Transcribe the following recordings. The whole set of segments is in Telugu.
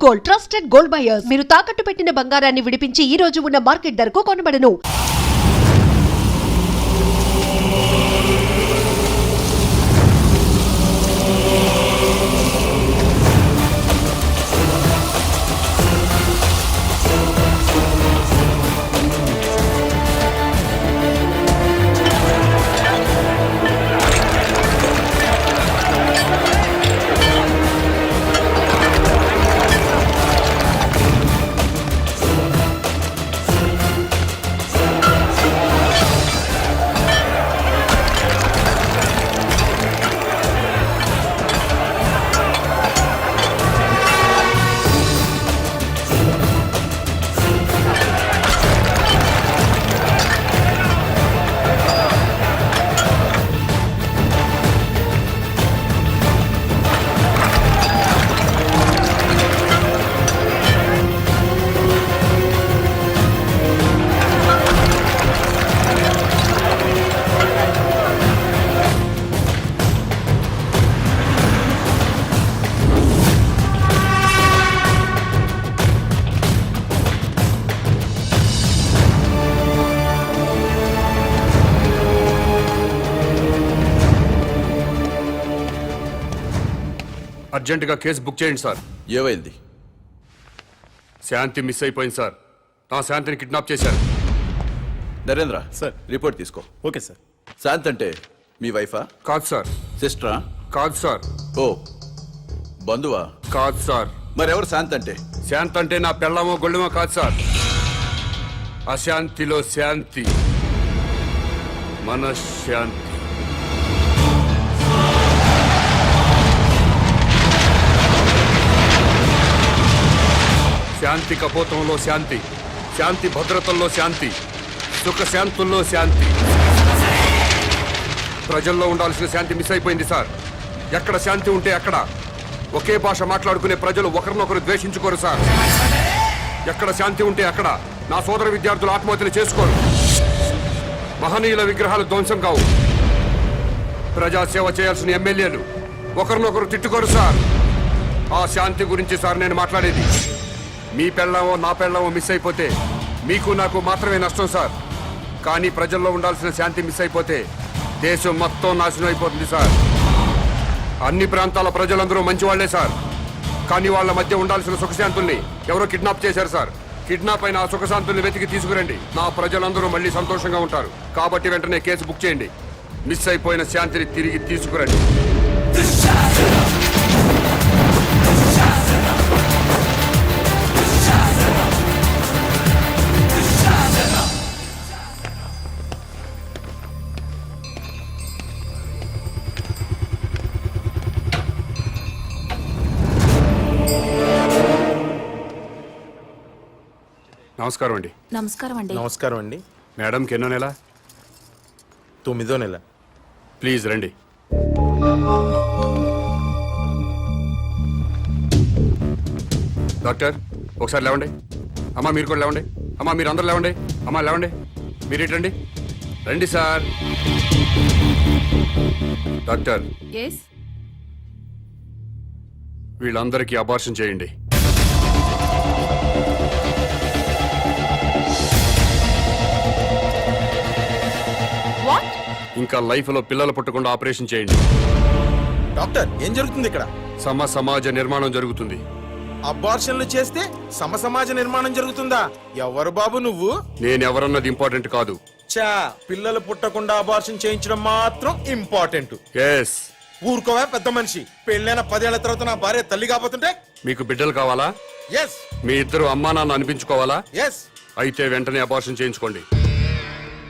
Gold, trusted gold buyers. మీరు తాకట్టు పెట్టిన బంగారాన్ని విడిపించి ఈ రోజు ఉన్న మార్కెట్ ధరకు కొనబడను. అర్జెంటుగా కేసు బుక్ చేయండి సార్. ఏమైంది? శాంతి మిస్ అయిపోయింది సార్. నా శాంతిని కిడ్నాప్ చేశారు. నరేంద్ర సార్. రిపోర్ట్ తీసుకో. Okay sir. శాంత్ అంటే మీ వైఫా? కాదు సార్. సిస్టరా? కాదు సార్. ఓ బంధువా? కాదు సార్. మరెవరు శాంత్ అంటే? శాంతి అంటే నా పెళ్ళమో గొళ్ళమో కాదు సార్. అశాంతిలో శాంతి, మనశ్శాంతి. శాంతి కపోతంలో శాంతి, శాంతి భద్రతల్లో శాంతి, సుఖశాంతుల్లో శాంతి. ప్రజల్లో ఉండాల్సిన శాంతి మిస్ అయిపోయింది సార్. ఎక్కడ శాంతి ఉంటే అక్కడ ఒకే భాష మాట్లాడుకునే ప్రజలు ఒకరినొకరు ద్వేషించుకోరు సార్. ఎక్కడ శాంతి ఉంటే అక్కడ నా సోదర విద్యార్థులు ఆత్మహత్యలు చేసుకోరు. మహనీయుల విగ్రహాలు ధ్వంసం కావు. ప్రజాసేవ చేయాల్సిన ఎమ్మెల్యేలు ఒకరినొకరు తిట్టుకోరు సార్. ఆ శాంతి గురించి సార్ నేను మాట్లాడేది. మీ పెళ్ళామో నా పెళ్ళామో మిస్ అయిపోతే మీకు నాకు మాత్రమే నష్టం సార్. కానీ ప్రజల్లో ఉండాల్సిన శాంతి మిస్ అయిపోతే దేశం మొత్తం నాశనం అయిపోతుంది సార్. అన్ని ప్రాంతాల ప్రజలందరూ మంచివాళ్లే సార్. కానీ వాళ్ళ మధ్య ఉండాల్సిన సుఖశాంతుల్ని ఎవరో కిడ్నాప్ చేశారు సార్. కిడ్నాప్ అయిన ఆ సుఖశాంతుల్ని వెతికి తీసుకురండి. నా ప్రజలందరూ మళ్ళీ సంతోషంగా ఉంటారు. కాబట్టి వెంటనే కేసు బుక్ చేయండి. మిస్ అయిపోయిన శాంతిని తిరిగి తీసుకురండి. నమస్కారం అండి. నమస్కారం అండి. నమస్కారం అండి. మేడంకి ఎన్నో నెల? 9వ నెల. ప్లీజ్ రండి. డాక్టర్ ఒకసారి లేవండి. అమ్మా మీరు కూడా లేవండి. అమ్మా మీరు అందరూ లేవండి. అమ్మా లేవండి. మీరు ఇటండి. రండి సార్. డాక్టర్ వీళ్ళందరికీ అబార్షన్ చేయండి. ఇంకా లైఫ్ లో పిల్లలు పుట్టకుండా ఆపరేషన్ చేయండి. డాక్టర్ ఏం జరుగుతుంది ఇక్కడ? సమాజ నిర్మాణం జరుగుతుంది. అబార్షన్లు చేస్తే సమాజ నిర్మాణం జరుగుతుందా? ఎవరు బాబు నువ్వు? నేనెవరన్నది ఇంపార్టెంట్ కాదు. చా, పిల్లలు పుట్టకుండా అబార్షన్ చేయించడం మాత్రం ఇంపార్టెంట్. ఎస్. ఊరుకోవా పెద్ద మనిషి. పెళ్ళైన 10 ఏళ్ల తర్వాత నా భార్య తల్లి కాబోతుంటే? మీకు బిడ్డలు కావాలా? ఎస్. మీ ఇద్దరు అమ్మా నాన్న అనిపించుకోవాలా? ఎస్. అయితే వెంటనే అబార్షన్ చేయించుకోండి.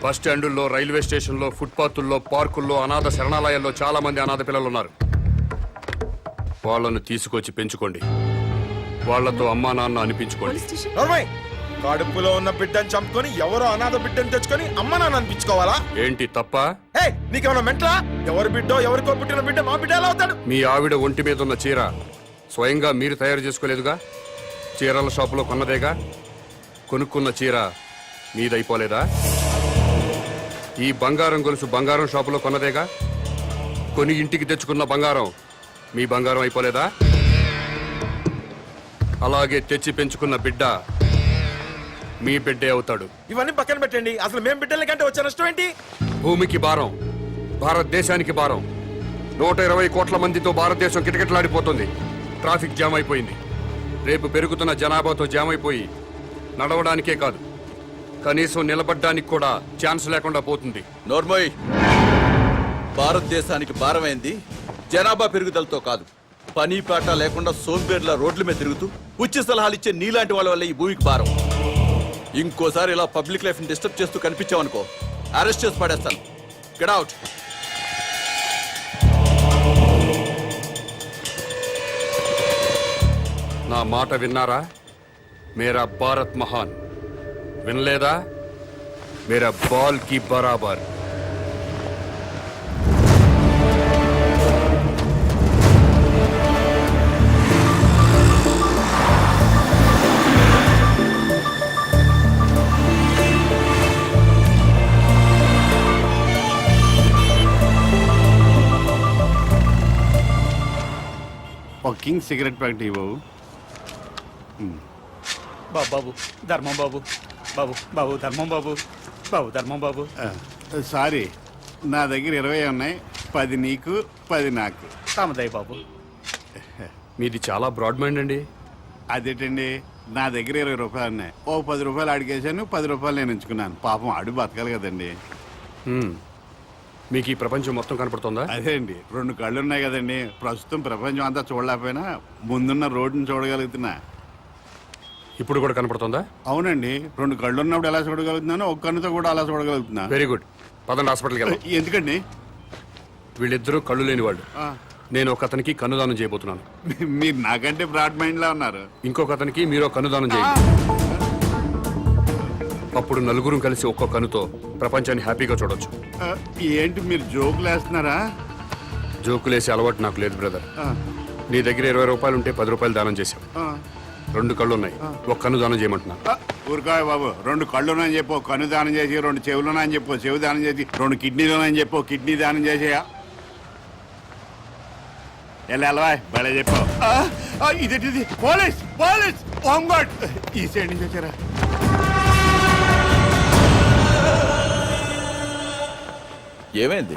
బస్ స్టాండుల్లో, రైల్వే స్టేషన్లో, ఫుట్పాత్ల్లో, పార్కుల్లో, అనాథ శరణాలయాల్లో చాలా మంది అనాథ పిల్లలు ఉన్నారు. వాళ్ళను తీసుకొచ్చి పెంచుకోండి. వాళ్లతో అమ్మా నాన్న అనిపించుకోండి. కడుపులో ఉన్న బిడ్డను చంపుకొని ఎవరో అనాథ బిడ్డను తెచ్చుకొని అమ్మ నాన్న అనిపించుకోవాలా? ఏంటి తప్ప? నీకేమన్నా మెంటలా? ఎవరి బిడ్డో ఎవరికో పుట్టిన బిడ్డ మా బిడ్డ ఎలా అవుతాడు? మీ ఆవిడ ఒంటి మీద ఉన్న చీర స్వయంగా మీరు తయారు చేసుకోలేదుగా? చీరల షాపులో కొన్నదేగా? కొనుక్కున్న చీర మీదైపోలేదా? ఈ బంగారం గొలుసు బంగారం షాపులో కొన్నదేగా? కొని ఇంటికి తెచ్చుకున్న బంగారం మీ బంగారం అయిపోలేదా? అలాగే తెచ్చి పెంచుకున్న బిడ్డ మీ బిడ్డే అవుతాడు. ఇవన్నీ పక్కన పెట్టండి, అసలు మేము బిడ్డల కంటే వచ్చే నష్టం ఏంటి? భూమికి భారం, భారతదేశానికి భారం. 120 కోట్ల మందితో భారతదేశం కిటకిటలాడిపోతుంది. ట్రాఫిక్ జామ్ అయిపోయింది. రేపు పెరుగుతున్న జనాభాతో జామ్ అయిపోయి నడవడానికే కాదు, కనీసం నిలబడ్డానికి కూడా ఛాన్స్ లేకుండా పోతుంది. నోర్మోయ్, భారతదేశానికి భారమైంది జనాభా పెరుగుదలతో కాదు, పని పాట లేకుండా సోంబేర్ల రోడ్ల మీద తిరుగుతూ ఉచిత సలహాలు ఇచ్చే నీలాంటి వాళ్ళ వల్ల ఈ భూమికి భారం. ఇంకోసారి ఇలా పబ్లిక్ లైఫ్ ని డిస్టర్బ్ చేస్తూ కనిపించావనుకో, అరెస్ట్ చేసి పడేస్తాను. Get out. నా మాట విన్నారా? మేరా భారత్ మహాన్. వినలేదా? మేరా బాల్ కి బరాబర్. ఒక కింగ్ సిగరెట్ ప్యాకెట్ ఇవ్వవు. బాబు ధర్మం బాబు, బాబు బాబు ధర్మం బాబు, బాబు ధర్మం బాబు. సారీ, నా దగ్గర 20 ఉన్నాయి. 10 నీకు, 10 నాకు. రామదయ్య బాబు. మీది చాలా బ్రాడ్ మైండ్ అండి. అదేంటండి, నా దగ్గర 20 రూపాయలు ఉన్నాయి. ఓ 10 రూపాయలు అడిగేశాను, 10 రూపాయలు నేను ఉంచుకున్నాను. పాపం అడు బతకాలి కదండి. మీకు ఈ ప్రపంచం మొత్తం కనపడుతుందా? అదే అండి, 2 కళ్ళు ఉన్నాయి కదండి. ప్రస్తుతం ప్రపంచం అంతా చూడలేకపోయినా ముందున్న రోడ్డుని చూడగలుగుతున్నా. ఇప్పుడు కూడా కనపడుతుందా? అవునండి, 2 కళ్ళు ఉన్నప్పుడు ఎలా చూడగలుగుతున్నానో ఒక కన్నుతో కూడా అలా చూడగలుగుతున్నా. Very good. పదండి హాస్పిటల్కి వెళ్దాం. ఎందుకండి? వీళ్ళిద్దరూ కళ్ళు లేని వాళ్ళు. నేను ఒక అతనికి కన్నుదానం చేయబోతున్నాను. మీరు నాకంటే బ్రాడ్ మైండ్ లా ఉన్నారు. ఇంకొక అతనికి మీరు కన్నుదానం చేయండి. అప్పుడు నలుగురు కలిసి ఒక్కో కన్నుతో ప్రపంచాన్ని హ్యాపీగా చూడొచ్చు. ఏంటి మీరు జోకులు వేస్తున్నారా? జోకులేసే అలవాటు నాకు లేదు బ్రదర్. నీ దగ్గర 20 రూపాయలు ఉంటే 10 రూపాయలు దానం చేశావు. 2 కళ్ళు ఉన్నాయి, ఒక కన్ను దానం చేయమంటున్నా. ఊరుకాయ బాబు, 2 కళ్ళున్నాయని చెప్పు కన్ను దానం చేసి, 2 చెవులున్నాయని చెప్పు చెవు దానం చేసి, 2 కిడ్నీలున్నాయని చెప్పు కిడ్నీ దానం చేసేయా. ఎలా బలే చెప్పు. ఇదేంటిది? పోలీస్ పోలీస్ ఓంగోడ్ ఈ సైడ్ నుంచి వచ్చారా? ఏమైంది?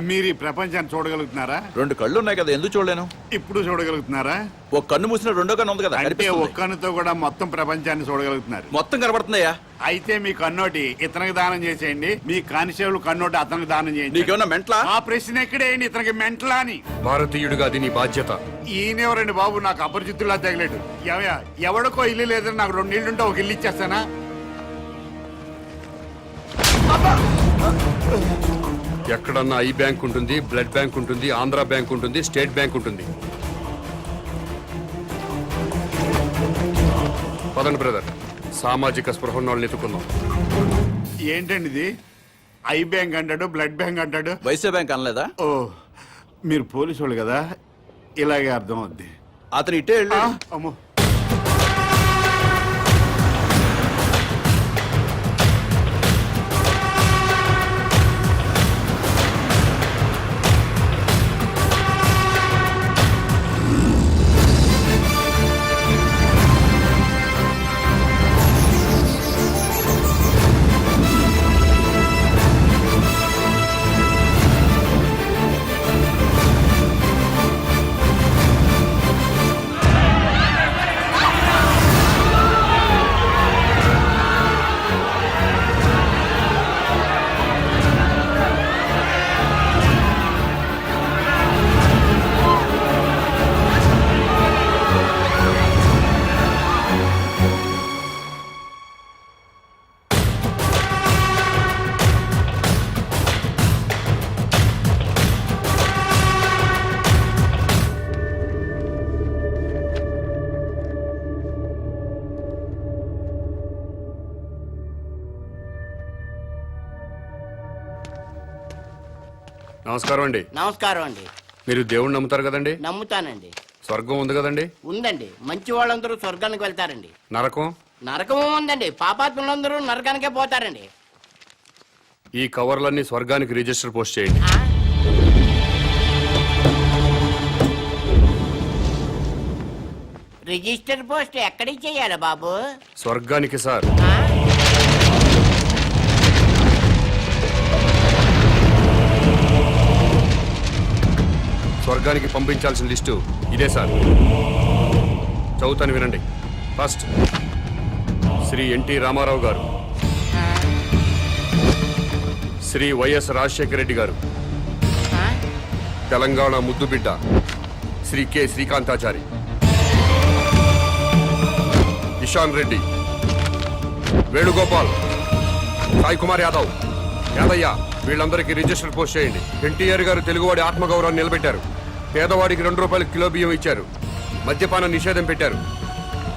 మీరు ఈ ప్రపంచాన్ని చూడగలుగుతున్నారా? 2 కళ్ళు ఉన్నాయి కదా, ఎందుకు చూడలేను? ఇప్పుడు చూడగలుగుతున్నారా? ఒక కన్ను మూసిన రెండో కన్ను ఉంది కదా, అంటే కనిపిస్తుంది. ఒక్క కన్నుతో కూడా మొత్తం ప్రపంచాన్ని చూడగలుగుతున్నారు. మొత్తం కనబడుతుందయ్యా. అయితే మీ కన్నోటి ఇతనికి దానం చేసేయండి, మీ కానిస్టేబుల్ కన్నోటి అతనికి దానం చేయండి. నీకేమన్నా మెంట్లా? ఆ ప్రశ్న ఎక్కడేయండి, ఇతనికి మెంటలా అని. భారతీయుడిగా అది నీ బాధ్యత. ఈయనెవరండి బాబు, నాకు అపరిచితుల్లా తగిలేడు. ఎవడికో ఇల్లు లేదని నాకు 2 ఇళ్ళుంటే ఒక ఇల్లు ఇచ్చేస్తానా? ఎక్కడన్నా ఐ బ్యాంక్ ఉంటుంది, బ్లడ్ బ్యాంక్ ఉంటుంది, ఆంధ్ర బ్యాంక్ ఉంటుంది, స్టేట్ బ్యాంక్ ఉంటుంది. పదండి బ్రదర్, సామాజిక స్పృహ ఉన్న వాళ్ళని ఎత్తుకుందాం. ఏంటండి ఇది? ఐ బ్యాంక్ అంటాడు, బ్లడ్ బ్యాంక్ అంటాడు. వైసే బ్యాంక్ అనలేదా? ఓ, మీరు పోలీసు వాళ్ళు కదా, ఇలాగే అర్థం అవుద్ది. అతను ఇటే వెళ్ళాడు. అమ్మో, నమస్కారం అండి. నమస్కారం అండి. మీరు దేవుణ్ణి నమ్ముతారు కదండి? నమ్ముతానండి. స్వర్గం ఉంది కదండి? ఉందండి. మంచి వాళ్ళందరూ స్వర్గానికి వెళ్తారండి. నరకం? నరకము ఉందండి. పాపాత్ములందరూ నరకానికే పోతారండి. ఈ కవర్లన్నీ స్వర్గానికి రిజిస్టర్ పోస్ట్ చేయండి. రిజిస్టర్ పోస్ట్ ఎక్కడికి చెయ్యాలి బాబు? స్వర్గానికి సార్. ఆ? స్వర్గానికి పంపించాల్సిన లిస్టు ఇదే సార్. చదువుతాను వినండి. ఫస్ట్ శ్రీ ఎన్టీ రామారావు గారు, శ్రీ వైఎస్ రాజశేఖర రెడ్డి గారు, ఆ? తెలంగాణ ముద్దుబిడ్డ శ్రీ కె శ్రీకాంతాచారి, ఇషాన్ రెడ్డి, వేణుగోపాల్, సాయి కుమార్ యాదవ్, యాదయ్య, వీళ్ళందరికీ రిజిస్టర్ పోస్ట్ చేయండి. ఎన్టీఆర్ గారు తెలుగువాడి ఆత్మగౌరవాన్ని నిలబెట్టారు. పేదవాడికి 2 రూపాయలు కిలో బియ్యం ఇచ్చారు. మద్యపాన నిషేధం పెట్టారు.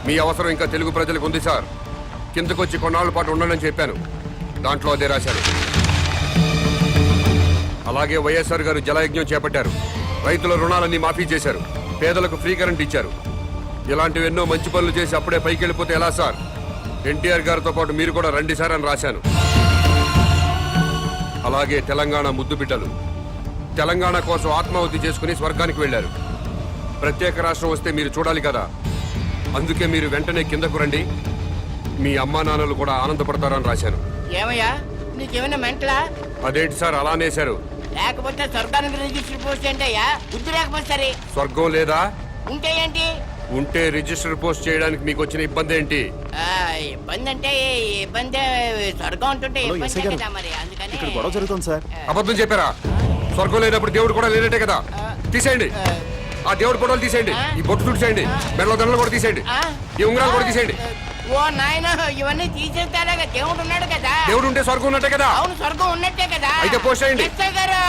మీ అవసరం ఇంకా తెలుగు ప్రజలకు ఉంది సార్. కిందకొచ్చి కొన్నాళ్ళ పాటు ఉండండి చెప్పాను. దాంట్లో అదే రాశారు. అలాగే వైఎస్ఆర్ గారు జలయజ్ఞం చేపట్టారు. రైతుల రుణాలన్నీ మాఫీ చేశారు. పేదలకు ఫ్రీ కరెంట్ ఇచ్చారు. ఇలాంటివి ఎన్నో మంచి పనులు చేసి అప్పుడే పైకి వెళ్ళిపోతే ఎలా సార్? ఎన్టీఆర్ గారితో పాటు మీరు కూడా రండి సార్ అని రాశాను. అలాగే తెలంగాణ ముద్దు బిడ్డలు తెలంగాణ కోసం ఆత్మాహుతి చేసుకుని స్వర్గానికి వెళ్లారు. ప్రత్యేక రాష్ట్రం వస్తే మీరు చూడాలి కదా, అందుకే మీరు వెంటనే కిందకు రండి. మీ అమ్మా నాన్నలు కూడా ఆనందపడతారని రాశాను. ఏమయ్యా, నీకేమైనా మెంటలా? అదేంటి సార్ అలా అనేశారు? లేకపోతే స్వర్గానికి రిజిస్టర్ పోస్ట్ ఏంటయ్యా? బుద్ధి లేకపోతే సరే. స్వర్గం లేదా? ఉంటే ఏంటి? ఉంటే రిజిస్టర్ పోస్ట్ చేయడానికి మీకు వచ్చిన ఇబ్బంది ఏంటి? ఆ, ఇబ్బంది అంటే ఇబ్బంది. స్వర్గం ఉంటుంటే ఇబ్బంది కదా మరి, అందుకని గొడవ జరుగుతుంది సార్. అబద్ధం చెప్పారా? స్వర్గం లేనప్పుడు దేవుడు కూడా లేనట్టే కదా. తీసేయండి, ఆ దేవుడు ఫోటోలు తీసేయండి. ఈ బొట్టు తుడిచేయండి. మెడలో దండలు కూడా తీసేయండి. ఈ ఉంగరాలు కూడా తీసేయండి. ఓ నాయన, ఇవన్నీ తీసేస్తారా? దేవుడు ఉన్నాడు కదా. దేవుడు ఉంటే స్వర్గం ఉన్నట్టే కదా. అవును, స్వర్గం ఉన్నట్టే కదా. అయితే పోస్ట్ చేయండి. ఎస్ఐ గారు,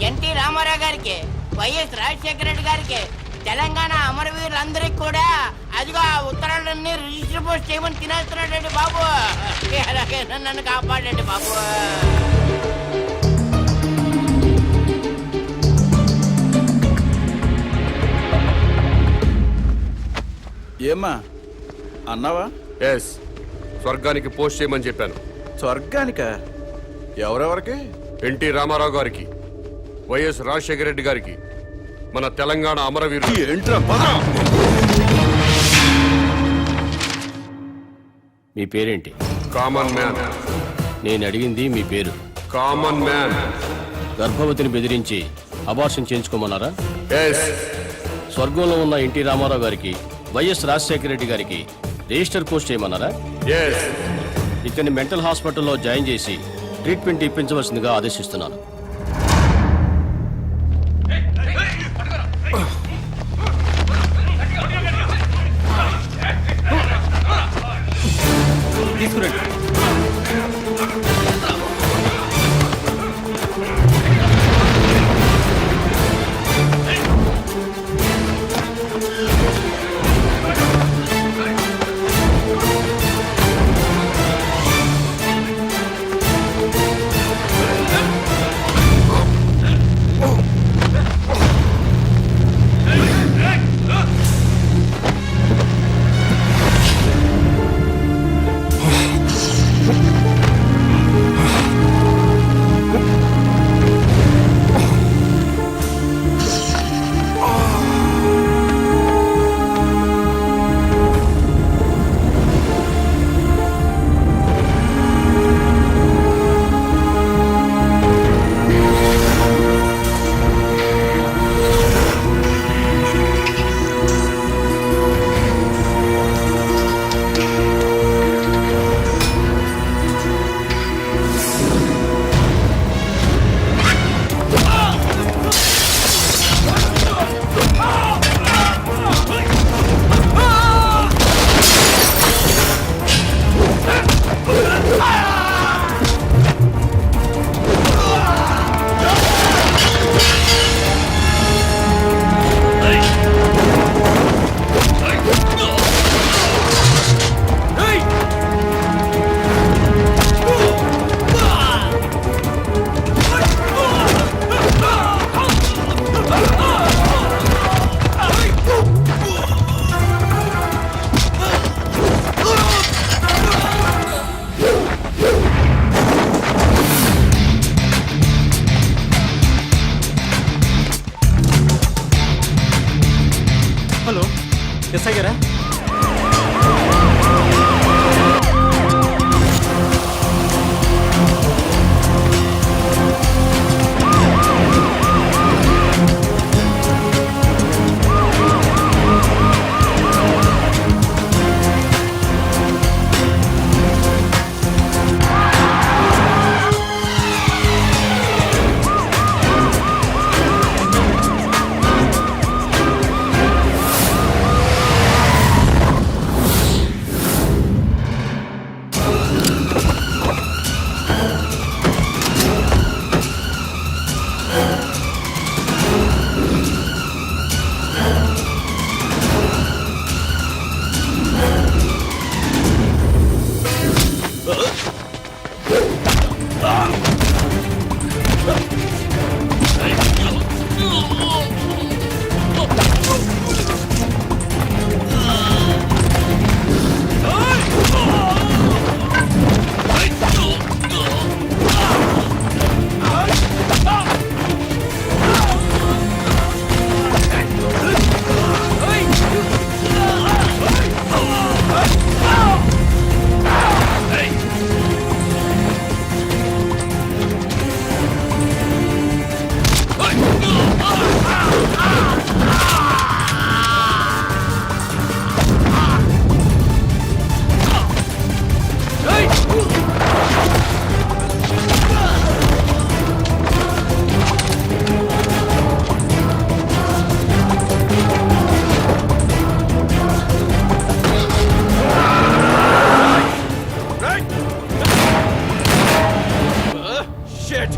ఎన్టీ రామారావు గారికి, వైఎస్ రాజశేఖర రెడ్డి గారికి, తెలంగాణ అమరవీరులందరికీ కూడా అదిగో ఆ ఉత్తరాలన్నీ రిజిస్టర్ పోస్ట్ చేయమని తినేస్తున్నాడండి బాబు. అలాగే నన్ను కాపాడండి బాబు. ఏమ్మా అన్నావా? ఎస్, స్వర్గానికి పోస్ట్ చేయమని చెప్పాను. స్వర్గానిక? ఎవరెవరికి? ఎన్టీ రామారావు గారికి, వైఎస్ రాజశేఖర రెడ్డి గారికి, మన తెలంగాణ అమరవీరులు. ఏంట్రా పద! మీ పేరేంటి? Common man. నేను అడిగింది మీ పేరు. Common man. గర్భవతిని బెదిరించి అబార్షన్ చేయించుకోమన్నారా? ఎస్. స్వర్గంలో ఉన్న ఎన్టీ రామారావు గారికి, వైఎస్ రాజశేఖర రెడ్డి గారికి రిజిస్టర్ పోస్ట్ చేయమన్నారా? ఎస్. ఇతన్ని మెంటల్ హాస్పిటల్లో జాయిన్ చేసి ట్రీట్మెంట్ ఇప్పించవలసిందిగా ఆదేశిస్తున్నాను. తీసుకురండి. ఎస్ఐ గారా? Shit!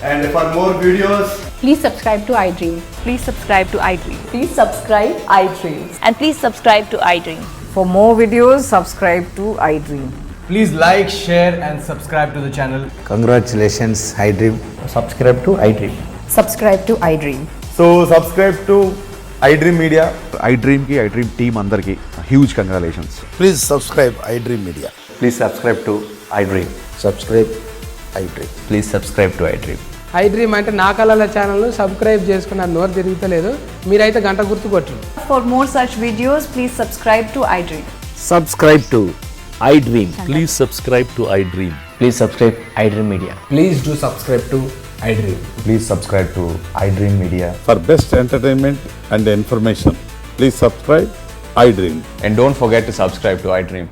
And for more videos, Please subscribe to iDream. Please subscribe to iDream. Please subscribe iDream. And please subscribe to iDream. For more videos, subscribe to iDream. please like, share, and subscribe to the channel. Congratulations, iDream. Subscribe to iDream. Subscribe to iDream. So subscribe to iDream Media. iDream ki, iDream team andarki huge congratulations. Please subscribe iDream Media. Please subscribe to iDream. Subscribe iDream. Please subscribe to iDream. iDream అంటే నా కళల ఛానల్ను సబ్స్క్రైబ్ చేసుకున్న నోరు తిరుగుతలేదు మీరైతే గంట గుర్తు కొట్టండి. For more such videos, please subscribe to iDream. Subscribe to iDream. Please subscribe to iDream. Please subscribe iDream Media. Please do subscribe to iDream. Please subscribe to iDream Media. For best entertainment and information, please subscribe iDream. And don't forget to subscribe to iDream.